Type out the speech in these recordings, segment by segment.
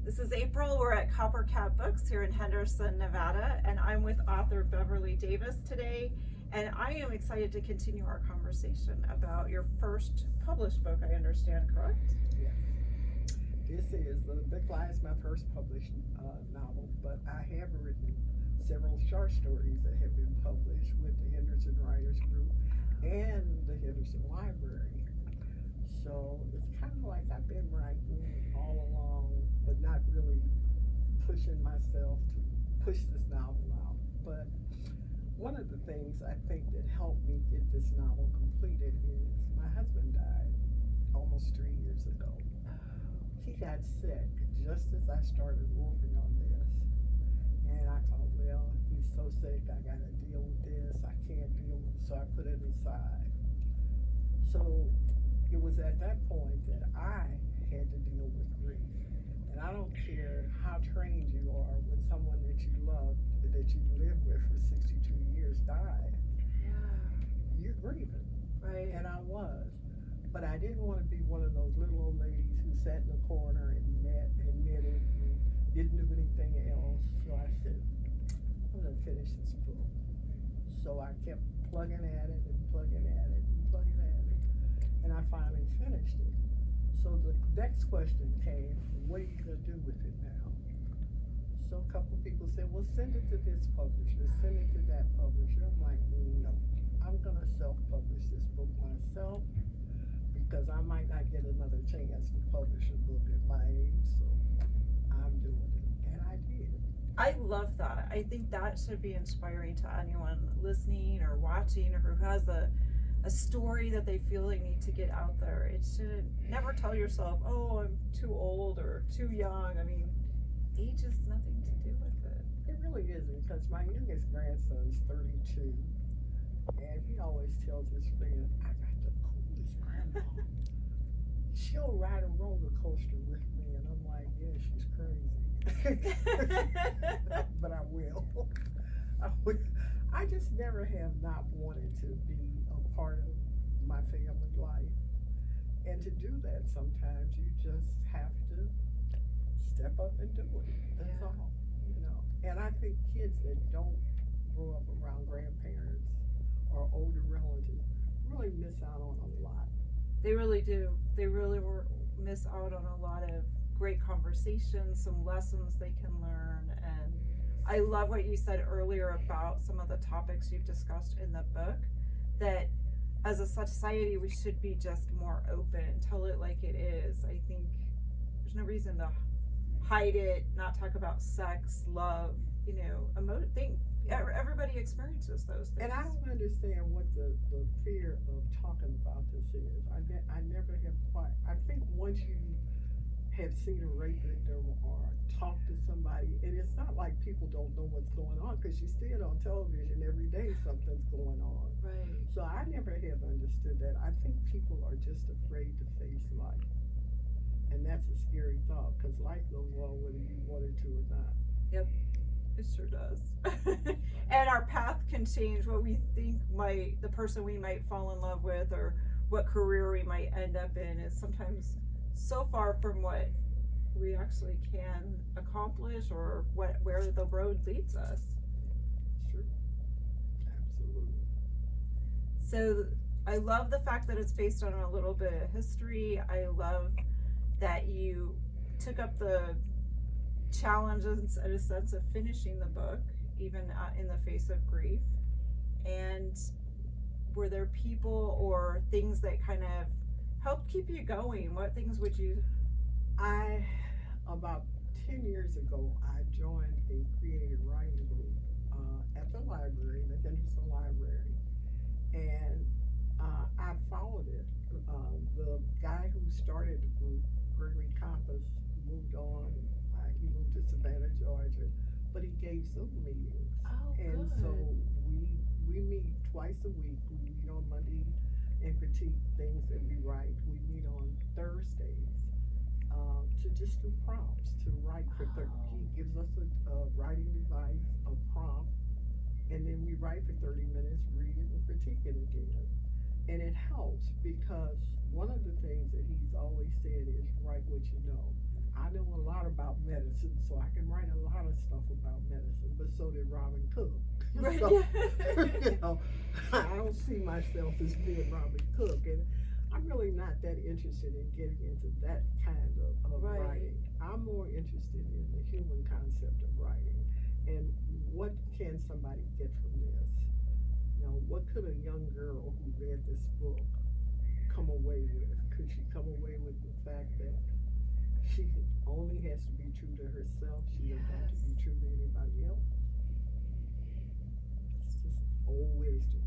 This is April. We're at Copper Cat Books here in Henderson, Nevada, and I'm with author Beverly Davis today. And I am excited to continue our conversation about your first published book, I understand, correct? Yes. This is The Big Lie is my first published novel, but I have written several short stories that have been published with the Henderson Writers Group and the Henderson Library. So it's kind of like I've been writing all along, but not really pushing myself to push this novel out. But one of the things I think that helped me get this novel completed is my husband died almost 3 years ago. He got sick just as I started working on this. And I thought, well, he's so sick, I gotta deal with this, I can't deal with it, so I put it aside. So it was at that point that I had to deal with grief. And I don't care how trained you are when someone that you love, that you live with for 62 years died. Yeah. You're grieving. Right. And I was. But I didn't want to be one of those little old ladies who sat in the corner and knitted and didn't do anything else. So I said, I'm going to finish this book. So I kept plugging at it and plugging at it and plugging at it. And I finally finished it. So the next question came, what are you going to do with it now? So a couple of people said, well, send it to this publisher, send it to that publisher. I'm like, no, I'm going to self-publish this book myself because I might not get another chance to publish a book at my age, so I'm doing it. And I did. I love that. I think that should be inspiring to anyone listening or watching or who has a story that they feel they need to get out there. It shouldn't, never tell yourself, oh, I'm too old or too young. I mean, age has nothing to do with it. It really isn't, because my youngest grandson's 32, and he always tells his friend, I got the coolest grandma. She'll ride a roller coaster with me, and I'm like, yeah, she's crazy. But I will. I just never have not wanted to be a part of my family life. And to do that, sometimes you just have to step up and do it. That's all, you know. And I think kids that don't grow up around grandparents or older relatives really miss out on a lot. They really do. They really miss out on a lot of great conversations, some lessons they can learn. And I love what you said earlier about some of the topics you've discussed in the book, that as a society we should be just more open, tell it like it is. I think there's no reason to hide it, not talk about sex, love, you know, everybody experiences those things. And I don't understand what the fear of talking about this is. I never have quite, I think once you have seen a rape victim or talk to somebody, and it's not like people don't know what's going on, because you see it on television every day, something's going on. Right. So I never have understood that. I think people are just afraid to face life. And that's a scary thought, because life goes on whether you want it to or not. Yep, it sure does. And our path can change. What we think the person we might fall in love with, or what career we might end up in, is sometimes so far from what we actually can accomplish, or where the road leads us. Sure. Absolutely. So I love the fact that it's based on a little bit of history. I love that you took up the challenges in a sense of finishing the book, even in the face of grief. And were there people or things that kind of helped keep you going? What things would you? About 10 years ago, I joined a creative writing group at the library, the Henderson Library, and I followed it. The guy who started the group, Gregory Compass, moved on. He moved to Savannah, Georgia, but he gave Zoom meetings. Oh, and good. so we meet twice a week. We meet on Monday and critique things that we write. We meet on Thursdays to just do prompts, to write for he gives us a writing device, a prompt, and then we write for 30 minutes, read it, and critique it again. And it helps because one of the things that he's always said is write what you know. I know a lot about medicine, so I can write a lot of stuff about medicine, but so did Robin Cook. Right. So, you know, I don't see myself as being Robin Cook, and I'm really not that interested in getting into that kind of Right. writing. I'm more interested in the human concept of writing, and what can somebody get from this? You know, what could a young girl who read this book come away with? Could she come away with the fact that she only has to be true to herself? She doesn't have to be true to anybody else. It's just old wisdom.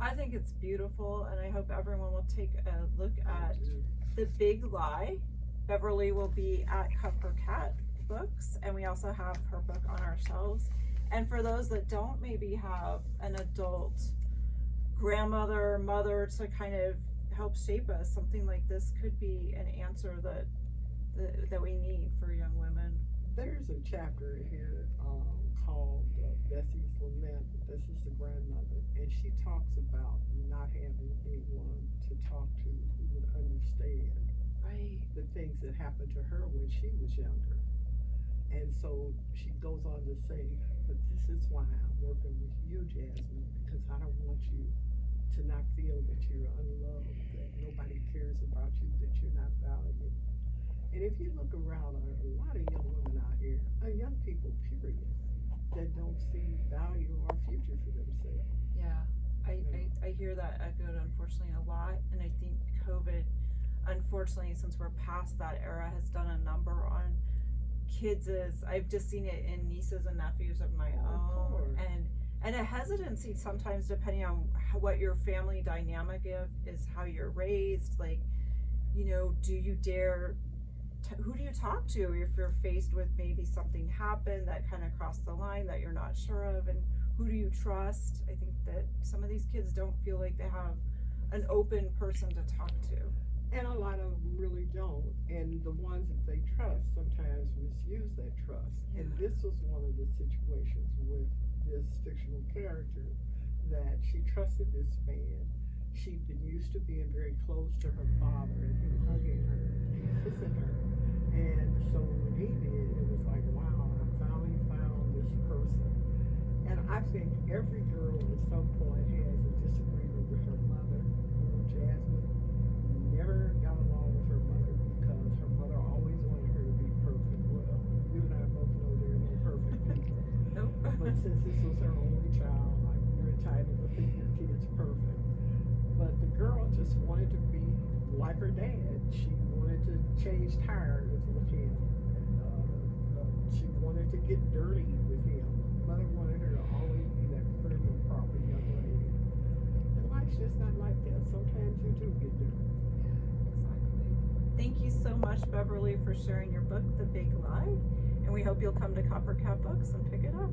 I think it's beautiful, and I hope everyone will take a look at The Big Lie. Beverly will be at Copper Cat Books, and we also have her book on our shelves. And for those that don't maybe have an adult grandmother, mother to kind of help shape us, something like this could be an answer that we need for young women. There's a chapter in here called Bessie's Lament. This is the grandmother, and she talks about not having anyone to talk to who would understand the things that happened to her when she was younger. And so she goes on to say, but this is why I'm working with you, Jasmine, because I don't want you to not feel that you're unloved, that nobody cares about you, that you're not valued. And if you look around, a lot of young women out here, young people, period, that don't see value or future for themselves. Yeah, I hear that echoed, unfortunately, a lot. And I think COVID, unfortunately, since we're past that era, has done a number on kids. I've just seen it in nieces and nephews of my own. And a hesitancy sometimes, depending on what your family dynamic is, how you're raised. Like, you know, do you dare... who do you talk to if you're faced with maybe something happened that kind of crossed the line that you're not sure of, and who do you trust? I think that some of these kids don't feel like they have an open person to talk to. And a lot of them really don't. And the ones that they trust sometimes misuse that trust. Yeah. And this was one of the situations with this fictional character, that she trusted this man. She'd been used to being very close to her father and him hugging her and kissing her. And so when he did, it was like, wow, I finally found this person. And I think every girl at some point has a disagreement with her mother. You know, Jasmine never got along with her mother because her mother always wanted her to be perfect. Well, you and I both know there are no perfect people. Nope. But since this was her only child, like, you're entitled to think your kid's perfect. But the girl just wanted to be like her dad. She wanted to change tires with him. She wanted to get dirty with him. Mother wanted her to always be that prim and proper young lady. And life's just not like that. Sometimes you do get dirty. Exactly. Thank you so much, Beverly, for sharing your book, The Big Lie. And we hope you'll come to Copper Cat Books and pick it up.